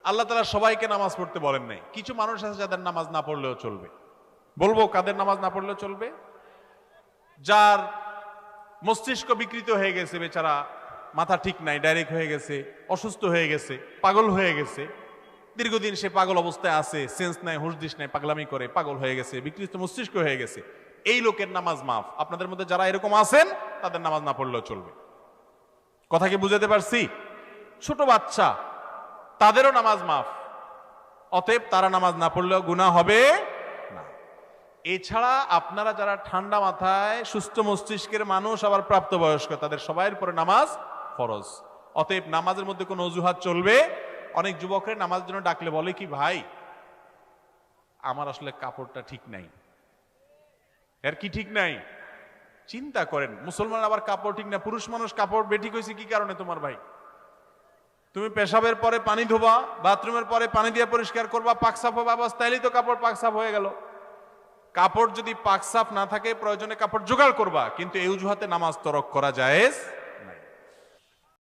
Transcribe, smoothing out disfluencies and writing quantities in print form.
আল্লাহ তাআলা সবাইকে নামাজ পড়তে বলেন নাই। কিছু মানুষ আছে যাদের নামাজ না পড়লেও চলবে। বলবো কাদের নামাজ না পড়লেও চলবে? যার মস্তিষ্ক বিকৃত হয়ে গেছে, বেচারা মাথা ঠিক নাই, ডাইরেক্ট হয়ে গেছে, অসুস্থ হয়ে গেছে, পাগল হয়ে গেছে, দীর্ঘদিন সে পাগল অবস্থায় আছে, সেন্স নাই, হুঁশ দিস নাই, পাগলামি করে, পাগল হয়ে গেছে, বিকৃত মস্তিষ্ক হয়ে গেছে, এই লোকের নামাজ মাফ। আপনাদের মধ্যে যারা এরকম আছেন তাদের নামাজ না পড়লেও চলবে। কথা কি বুঝাতে পারছি? ছোট বাচ্চা, তাদেরও নামাজ মাফ। অতএব তারা নামাজ না পড়লেও গুনাহ হবে না। এছাড়া আপনারা যারা ঠান্ডা মাথায় সুস্থ মস্তিষ্কের মানুষ, আবার প্রাপ্তবয়স্ক, তাদের সবাইয়ের পরে নামাজ ফরজ। অতএব নামাজের মধ্যে কোনো অজুহাত চলবে। অনেক যুবকের নামাজ জন্য ডাকলে বলে কি, ভাই আমার আসলে কাপড়টা ঠিক নাই। এর কি ঠিক নাই? চিন্তা করেন, মুসলমান আবার কাপড় ঠিক না, পুরুষ মানুষ কাপড় বেঠিক হয়েছে কি কারণে? তোমার ভাই, তুমি পেশাবের পরে পানি ধোবা, বাথরুমের পরে পানি দিয়ে পরিষ্কার করবা, পাক সাফ হবে, আবার তাইলেই তো কাপড় পাক সাফ হয়ে গেল। কাপড় যদি পাক সাফ না থাকে, প্রয়োজনে কাপড় জোগাড় করবা, কিন্তু এই অজুহাতে নামাজ তরক করা জায়েজ